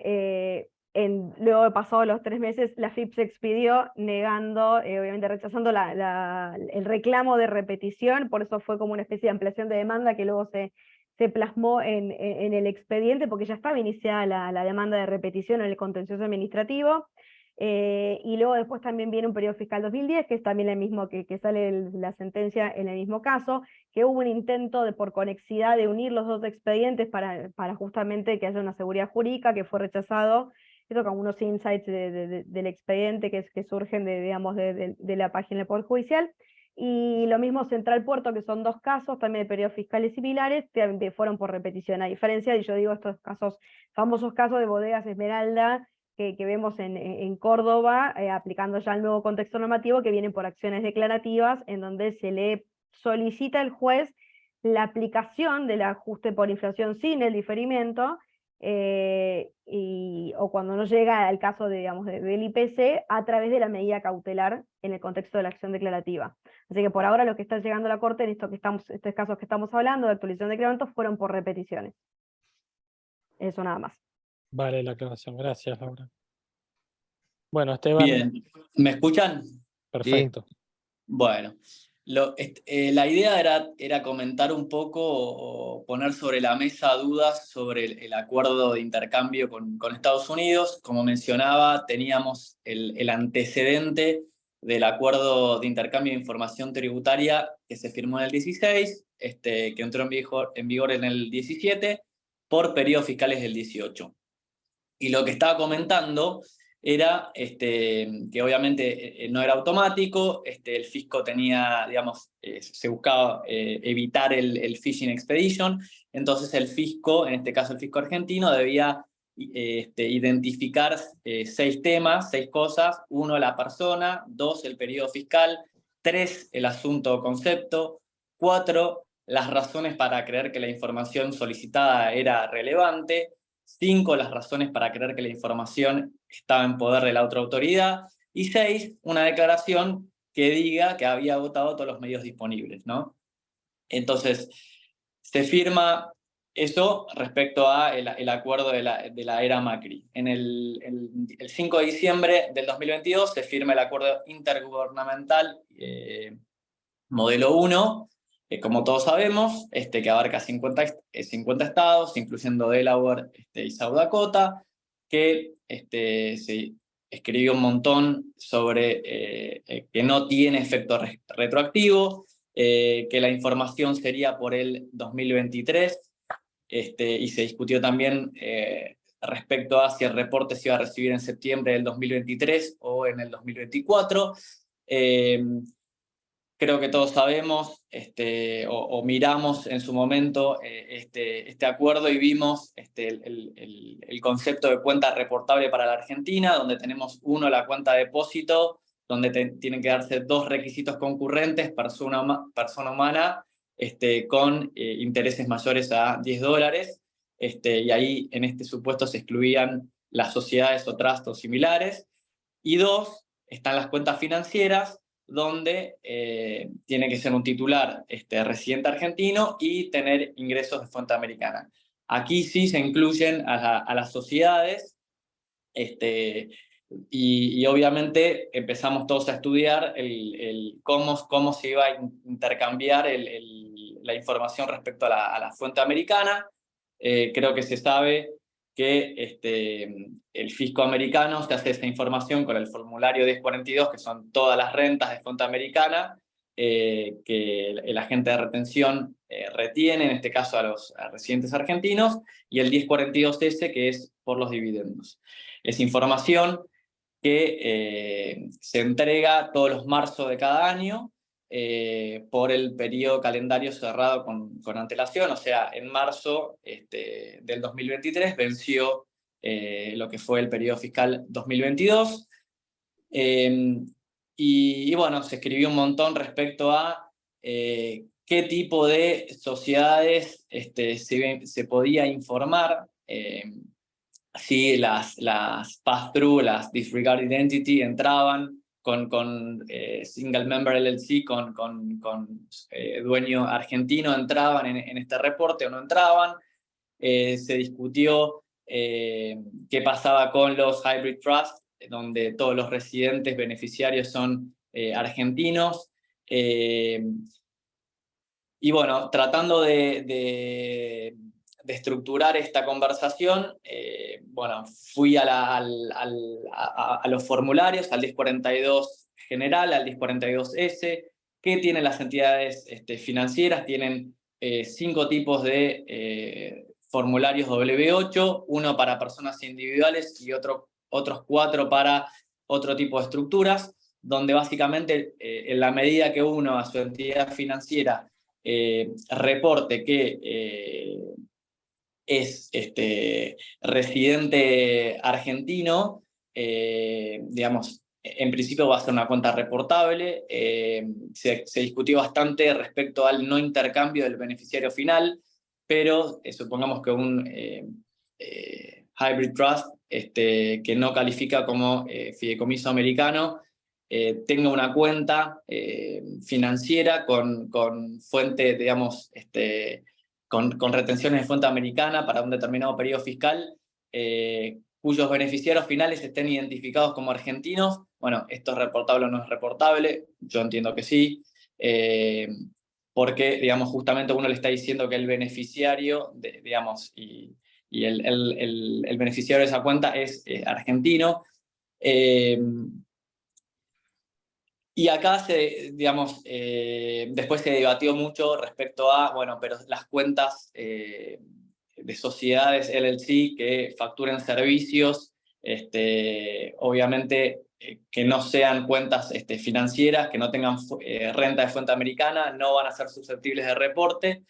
luego de pasados los 3 meses, la FIP se expidió negando, obviamente rechazando el reclamo de repetición, por eso fue como una especie de ampliación de demanda que luego se plasmó en el expediente, porque ya estaba iniciada la demanda de repetición en el contencioso administrativo. Y luego después también viene un periodo fiscal 2010, que es también el mismo que sale la sentencia en el mismo caso, que hubo un intento por conexidad de unir los 2 expedientes para justamente que haya una seguridad jurídica, que fue rechazado. Eso con unos insights del expediente que surgen digamos, de la página del Poder Judicial. Y lo mismo Central Puerto, que son 2 casos también de periodos fiscales similares, que fueron por repetición. A diferencia, y yo digo estos casos, famosos casos de Bodegas Esmeralda, que vemos en Córdoba, aplicando ya el nuevo contexto normativo, que vienen por acciones declarativas, en donde se le solicita al juez la aplicación del ajuste por inflación sin el diferimiento, o cuando no llega al caso digamos, del IPC, a través de la medida cautelar en el contexto de la acción declarativa. Así que por ahora lo que está llegando a la Corte en estos casos que estamos hablando de actualización de decrementos fueron por repeticiones. Eso nada más. Vale la aclaración, gracias Laura. Bueno, Esteban. Bien, ¿me escuchan? Perfecto. Bueno, la idea era comentar un poco o poner sobre la mesa dudas sobre el acuerdo de intercambio con Estados Unidos. Como mencionaba, teníamos el antecedente del acuerdo de intercambio de información tributaria que se firmó en el 16, que entró en vigor en el 17, por periodos fiscales del 18. Y lo que estaba comentando era que obviamente no era automático, el fisco tenía, digamos, se buscaba evitar el phishing expedition, entonces el fisco, en este caso el fisco argentino, debía identificar 6 temas, 6 cosas: 1, la persona; 2, el periodo fiscal; 3, el asunto o concepto; 4, las razones para creer que la información solicitada era relevante; 5, las razones para creer que la información estaba en poder de la otra autoridad; y 6, una declaración que diga que había agotado todos los medios disponibles, ¿no? Entonces, se firma eso respecto a el acuerdo de la era Macri. El 5 de diciembre del 2022 se firma el acuerdo intergubernamental modelo 1, como todos sabemos, que abarca 50 estados, incluyendo Delaware y South Dakota, que se escribió un montón sobre que no tiene efecto retroactivo, que la información sería por el 2023, y se discutió también respecto a si el reporte se iba a recibir en septiembre del 2023 o en el 2024. Creo que todos sabemos o miramos en su momento este acuerdo y vimos el concepto de cuenta reportable para la Argentina, donde tenemos la cuenta de depósito, donde tienen que darse 2 requisitos concurrentes: persona humana con intereses mayores a $10, y ahí en este supuesto se excluían las sociedades o trusts o similares. Y 2, están las cuentas financieras, donde tiene que ser un titular residente argentino y tener ingresos de fuente americana. Aquí sí se incluyen a las sociedades, y obviamente empezamos todos a estudiar cómo se iba a intercambiar la información respecto a la fuente americana. Creo que se sabe que el fisco americano se hace esa información con el formulario 1042, que son todas las rentas de fuente americana que el agente de retención retiene, en este caso a los residentes argentinos, y el 1042S, que es por los dividendos. Es información que se entrega todos los marzos de cada año por el periodo calendario cerrado con antelación. O sea, en marzo del 2023 venció lo que fue el periodo fiscal 2022. Y bueno, se escribió un montón respecto a qué tipo de sociedades se podía informar. Si las pass-through, las disregard identity entraban con single member LLC, con dueño argentino, entraban en este reporte o no entraban. Se discutió qué pasaba con los hybrid trusts, donde todos los residentes beneficiarios son argentinos. Y bueno, tratando de estructurar esta conversación, bueno, fui a los formularios, al 1042 general, al 1042S, que tienen las entidades financieras. Tienen 5 tipos de formularios W8, uno para personas individuales y otros 4 para otro tipo de estructuras, donde básicamente en la medida que uno a su entidad financiera reporte que es residente argentino, digamos, en principio va a ser una cuenta reportable. Se discutió bastante respecto al no intercambio del beneficiario final, pero supongamos que un hybrid trust que no califica como fideicomiso americano tenga una cuenta financiera con fuente, digamos, con retenciones de fuente americana para un determinado periodo fiscal, cuyos beneficiarios finales estén identificados como argentinos. Bueno, ¿esto es reportable o no es reportable? Yo entiendo que sí, porque, digamos, justamente uno le está diciendo que el beneficiario, digamos, y el beneficiario de esa cuenta es argentino. Y acá, digamos, después se debatió mucho respecto a, bueno, pero las cuentas de sociedades LLC que facturen servicios, obviamente que no sean cuentas financieras, que no tengan renta de fuente americana, no van a ser susceptibles de reporte.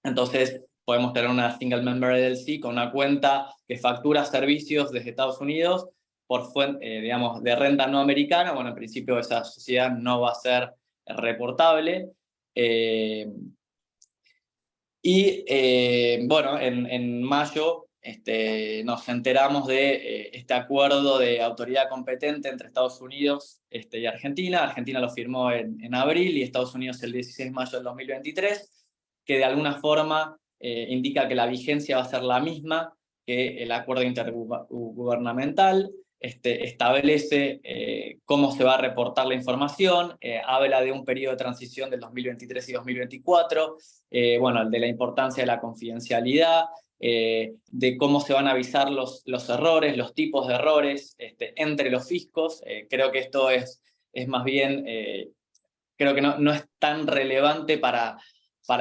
Entonces podemos tener una single member LLC con una cuenta que factura servicios desde Estados Unidos por fuente, digamos, de renta no americana. Bueno, en principio esa sociedad no va a ser reportable. Bueno, en mayo nos enteramos de este acuerdo de autoridad competente entre Estados Unidos y Argentina. Argentina lo firmó en abril y Estados Unidos el 16 de mayo del 2023, que de alguna forma indica que la vigencia va a ser la misma que el acuerdo intergubernamental. Establece cómo se va a reportar la información, habla de un periodo de transición del 2023 y 2024, bueno, de la importancia de la confidencialidad, de cómo se van a avisar los errores, los tipos de errores entre los fiscos. Creo que esto es más bien, creo que no es tan relevante para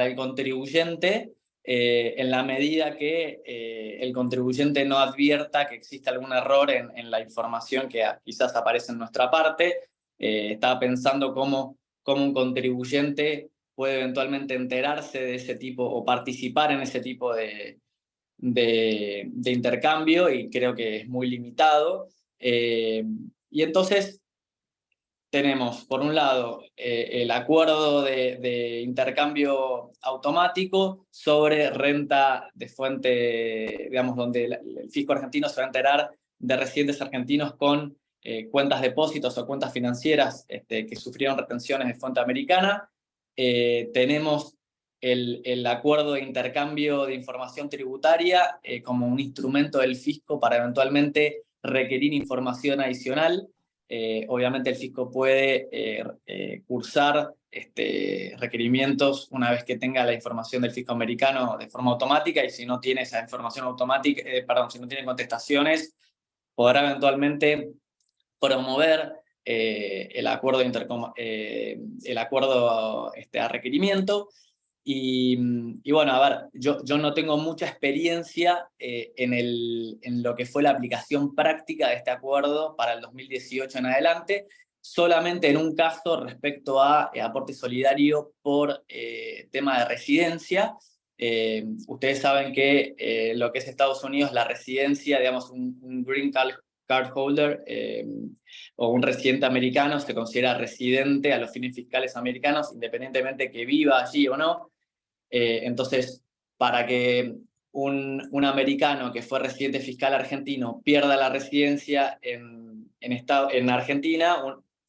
el contribuyente, en la medida que el contribuyente no advierta que existe algún error en la información que quizás aparece en nuestra parte. Estaba pensando cómo un contribuyente puede eventualmente enterarse de ese tipo o participar en ese tipo de intercambio, y creo que es muy limitado. Y entonces tenemos, por un lado, el acuerdo de intercambio automático sobre renta de fuente, digamos, donde el fisco argentino se va a enterar de residentes argentinos con cuentas depósitos o cuentas financieras que sufrieron retenciones de fuente americana. Tenemos el acuerdo de intercambio de información tributaria como un instrumento del fisco para eventualmente requerir información adicional. Obviamente el fisco puede cursar requerimientos una vez que tenga la información del fisco americano de forma automática, y si no tiene esa información automática, si no tiene contestaciones, podrá eventualmente promover el acuerdo, a requerimiento. Y bueno, a ver, yo no tengo mucha experiencia en lo que fue la aplicación práctica de este acuerdo para el 2018 en adelante, solamente en un caso respecto a aporte solidario por tema de residencia. Ustedes saben que lo que es Estados Unidos, la residencia, digamos, un green card holder o un residente americano se considera residente a los fines fiscales americanos, independientemente que viva allí o no. Entonces, para que un americano que fue residente fiscal argentino pierda la residencia en Argentina,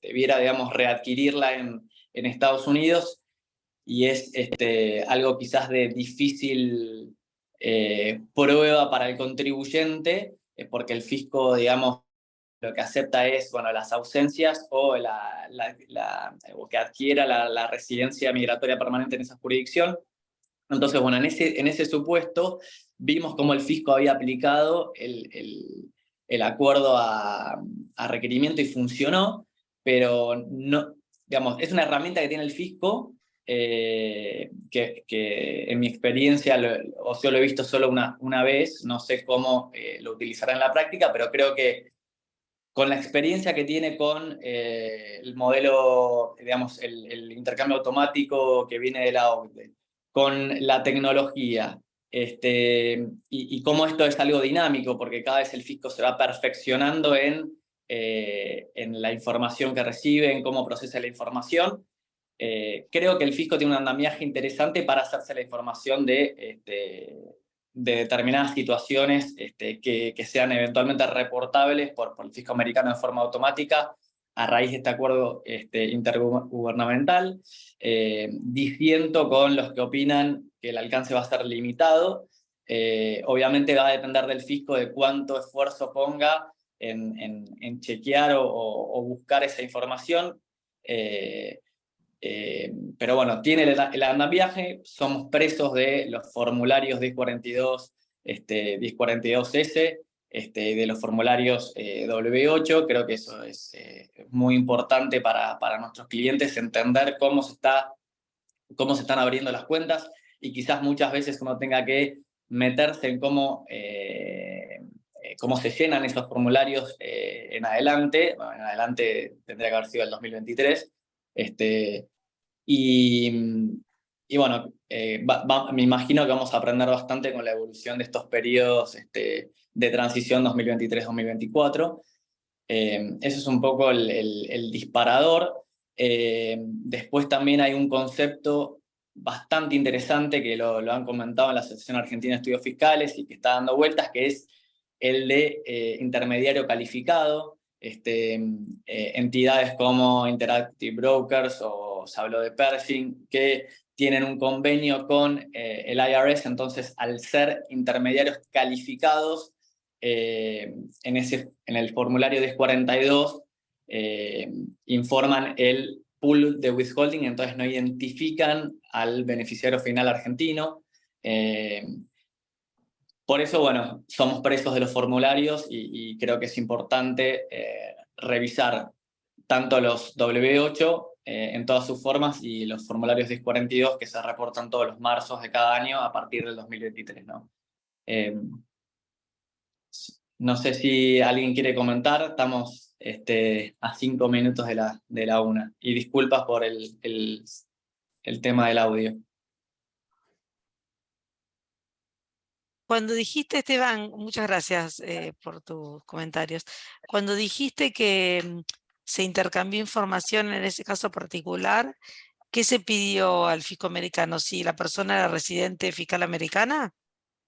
debiera, digamos, readquirirla en Estados Unidos, y es algo quizás de difícil prueba para el contribuyente, porque el fisco, digamos, lo que acepta es, bueno, las ausencias o o que adquiera la residencia migratoria permanente en esa jurisdicción. Entonces, bueno, en ese supuesto vimos cómo el fisco había aplicado el acuerdo a requerimiento y funcionó, pero no, digamos, es una herramienta que tiene el fisco que en mi experiencia, yo lo he visto solo una vez, no sé cómo lo utilizará en la práctica, pero creo que con la experiencia que tiene con el modelo, digamos, el intercambio automático que viene de la OCDE, con la tecnología, y cómo esto es algo dinámico, porque cada vez el fisco se va perfeccionando en la información que recibe, en cómo procesa la información. Creo que el fisco tiene un andamiaje interesante para hacerse la información de determinadas situaciones que sean eventualmente reportables por el fisco americano de forma automática a raíz de este acuerdo intergubernamental, disiento con los que opinan que el alcance va a ser limitado. Obviamente va a depender del fisco de cuánto esfuerzo ponga en chequear o buscar esa información. Pero bueno, tiene el andamiaje, somos presos de los formularios 1042, 1042S, de los formularios W8. Creo que eso es muy importante para nuestros clientes, entender cómo se están abriendo las cuentas, y quizás muchas veces uno tenga que meterse en cómo se llenan esos formularios en adelante. Bueno, en adelante tendría que haber sido el 2023. Y bueno, me imagino que vamos a aprender bastante con la evolución de estos periodos de transición 2023-2024. Eso es un poco el disparador. Después también hay un concepto bastante interesante que lo han comentado en la Asociación Argentina de Estudios Fiscales y que está dando vueltas, que es el de intermediario calificado. Entidades como Interactive Brokers, o se habló de Pershing, que tienen un convenio con el IRS. Entonces, al ser intermediarios calificados, en el formulario 1042 informan el pool de withholding, entonces no identifican al beneficiario final argentino. Por eso, bueno, somos presos de los formularios, y creo que es importante revisar tanto los W8 en todas sus formas y los formularios 1042 que se reportan todos los marzos de cada año a partir del 2023, ¿no? No sé si alguien quiere comentar, estamos a 5 minutos de la 1. Y disculpas por el tema del audio. Cuando dijiste, Esteban, muchas gracias por tus comentarios. Cuando dijiste que se intercambió información en ese caso particular, ¿qué se pidió al fisco americano? ¿Si la persona era residente fiscal americana?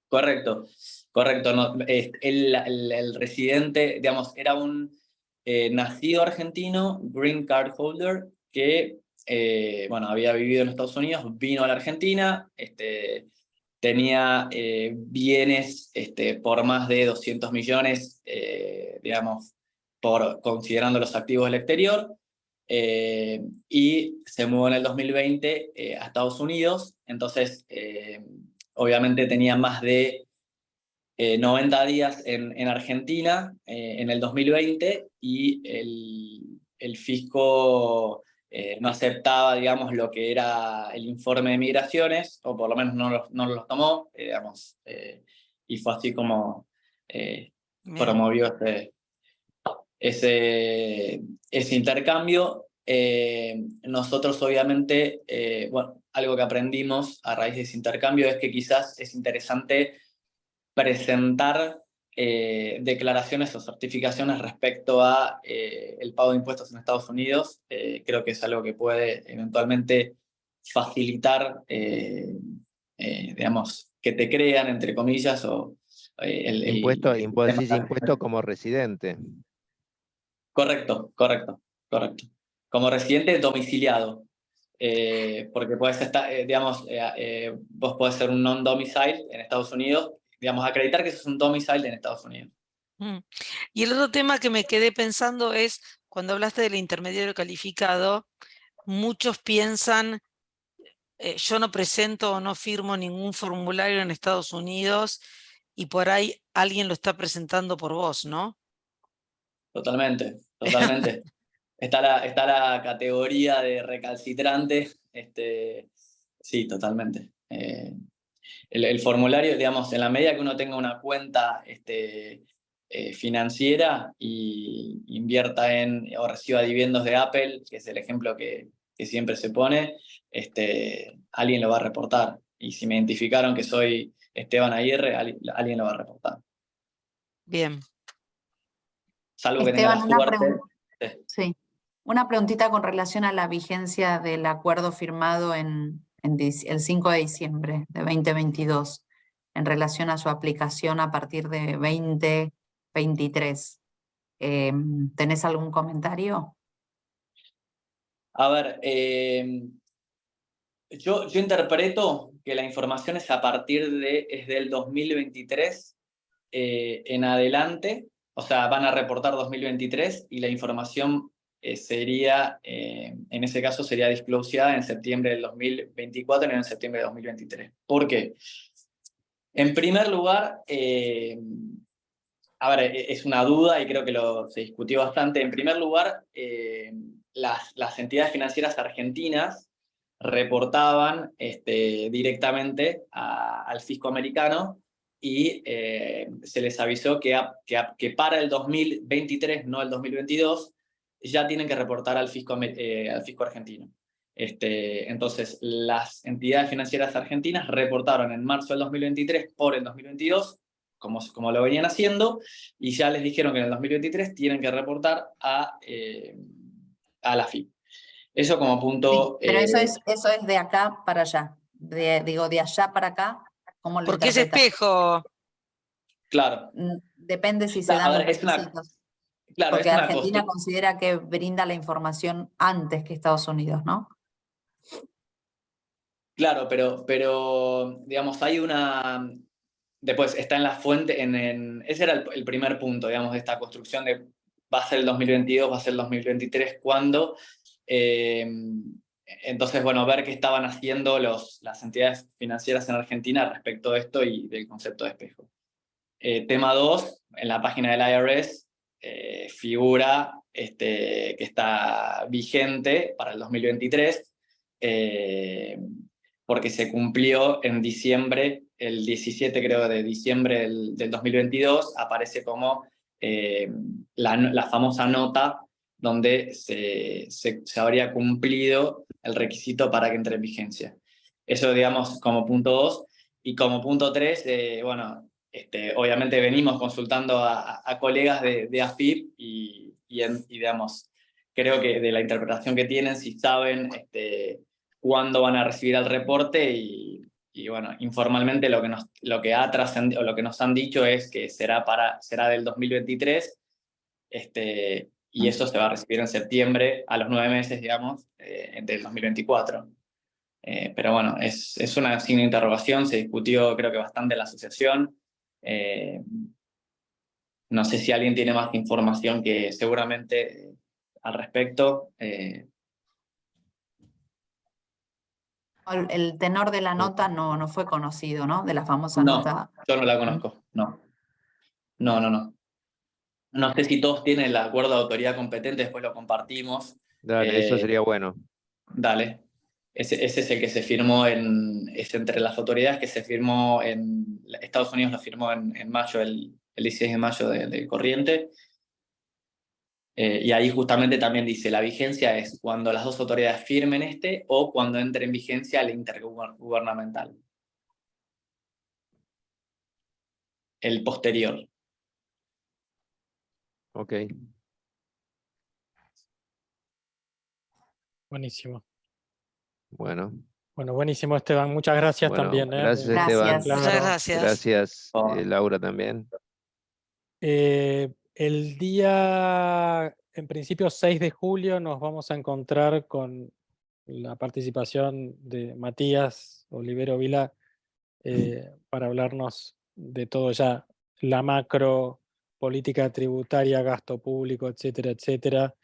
Correcto. No, el residente, digamos, era un nacido argentino, green card holder, que bueno, había vivido en Estados Unidos, vino a la Argentina, tenía bienes por más de 200 millones, digamos, considerando los activos del exterior, y se mudó en el 2020 a Estados Unidos. Entonces obviamente tenía más de 90 días en Argentina en el 2020, y el fisco no aceptaba, digamos, lo que era el informe de migraciones, o por lo menos no lo tomó, digamos, y fue así como promovió ese intercambio. Nosotros obviamente, bueno, algo que aprendimos a raíz de ese intercambio es que quizás es interesante presentar declaraciones o certificaciones respecto a el pago de impuestos en Estados Unidos. Creo que es algo que puede eventualmente facilitar, digamos, que te crean, entre comillas, o Impuesto como residente. Correcto. Como residente domiciliado. Porque puedes estar, digamos, vos podés ser un non-domicile en Estados Unidos, digamos, acreditar que sos un domicile en Estados Unidos. Y el otro tema que me quedé pensando es, cuando hablaste del intermediario calificado, muchos piensan, yo no presento o no firmo ningún formulario en Estados Unidos, y por ahí alguien lo está presentando por vos, ¿no? Totalmente. Está la categoría de recalcitrante. Sí, totalmente. El formulario, digamos, en la medida que uno tenga una cuenta financiera y invierta o reciba dividendos de Apple, que es el ejemplo que siempre se pone, alguien lo va a reportar. Y si me identificaron que soy Esteban Aguirre, alguien lo va a reportar. Bien. Salvo que tenga la suerte. Sí. Una preguntita con relación a la vigencia del acuerdo firmado el 5 de diciembre de 2022, en relación a su aplicación a partir de 2023. ¿Tenés algún comentario? A ver, yo interpreto que la información es es del 2023 en adelante. O sea, van a reportar 2023 y la información sería, en ese caso, sería disclosada en septiembre del 2024 y no en septiembre de 2023. ¿Por qué? En primer lugar, a ver, es una duda y creo que se discutió bastante. En primer lugar, las entidades financieras argentinas reportaban directamente al fisco americano, y se les avisó que para el 2023, no el 2022, ya tienen que reportar al fisco argentino. Entonces, las entidades financieras argentinas reportaron en marzo del 2023 por el 2022, como lo venían haciendo, y ya les dijeron que en el 2023 tienen que reportar a la FIP. Eso como punto... Sí, pero eso es de acá para allá. Digo, de allá para acá, ¿cómo lo Porque es interpretas? espejo. Claro. Depende si se dan A los ver, requisitos. Claro, porque es una Argentina considera que brinda la información antes que Estados Unidos, ¿no? Claro, pero digamos, hay una... Después está en la fuente, ese era el primer punto, digamos, de esta construcción de va a ser el 2022, va a ser el 2023, ¿cuándo? Entonces, bueno, ver qué estaban haciendo las entidades financieras en Argentina respecto de esto y del concepto de espejo. Tema 2, en la página del IRS figura que está vigente para el 2023, porque se cumplió en diciembre, el 17 creo de diciembre del 2022, aparece como la famosa nota donde se habría cumplido el requisito para que entre en vigencia. Eso, digamos, como punto 2. Y como punto 3, bueno, obviamente venimos consultando a colegas de AFIP y digamos, creo que de la interpretación que tienen, si saben cuándo van a recibir el reporte, y bueno, informalmente lo que ha trascendido, o lo que nos han dicho es que será del 2023, y eso se va a recibir en septiembre, a los 9 meses, digamos, del 2024. Pero bueno, es una signo de interrogación, se discutió creo que bastante en la asociación. No sé si alguien tiene más información que seguramente al respecto. El tenor de la nota no fue conocido, ¿no? De la famosa No, nota. yo no la conozco, no. No. No sé si todos tienen el acuerdo de autoridad competente, después lo compartimos. Dale, eso sería bueno. Dale. Ese es el que se firmó es entre las autoridades que se firmó en Estados Unidos, lo firmó en mayo, el 16 de mayo del corriente. Y ahí justamente también dice, la vigencia es cuando las dos autoridades firmen o cuando entre en vigencia el intergubernamental. El posterior. Ok. Buenísimo. Bueno. Bueno, buenísimo, Esteban. Muchas gracias Bueno, también. gracias, Gracias. Esteban. Muchas Muchas gracias. Gracias, Laura, también. El día, en principio, 6 de julio, nos vamos a encontrar con la participación de Matías Olivero Vila para hablarnos de todo ya, la macro, política tributaria, gasto público, etcétera, etcétera.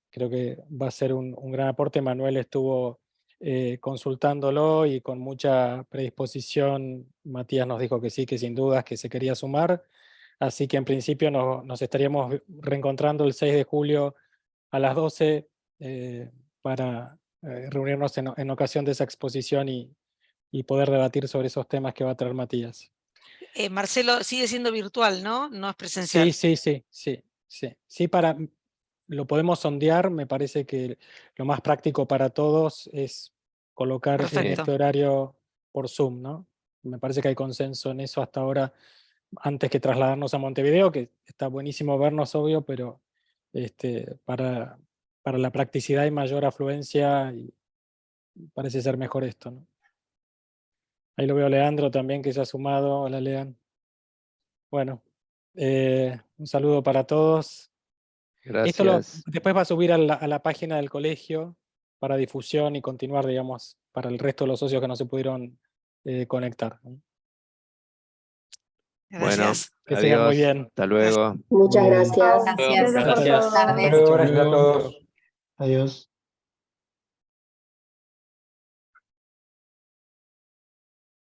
Creo que va a ser un gran aporte. Manuel estuvo consultándolo y con mucha predisposición Matías nos dijo que sí, que sin dudas que se quería sumar. Así que en principio nos estaríamos reencontrando el 6 de julio a las 12 para reunirnos en ocasión de esa exposición y poder debatir sobre esos temas que va a traer Matías. Marcelo, sigue siendo virtual, ¿no? No es presencial. Sí, lo podemos sondear. Me parece que lo más práctico para todos es colocar Perfecto. este horario por Zoom, ¿no? Me parece que hay consenso en eso hasta ahora, antes que trasladarnos a Montevideo, que está buenísimo vernos, obvio, pero para la practicidad y mayor afluencia parece ser mejor esto, ¿no? Ahí lo veo a Leandro también, que se ha sumado. Hola, Lean. Bueno, un saludo para todos. Esto Gracias. después va a subir a la página del colegio para difusión y continuar, digamos, para el resto de los socios que no se pudieron conectar. Bueno, Gracias. Que sigan muy adiós. bien. Hasta luego. Muchas gracias. Gracias. Gracias. Buenas tardes. Hasta luego, Gracias a adiós. todos. Adiós.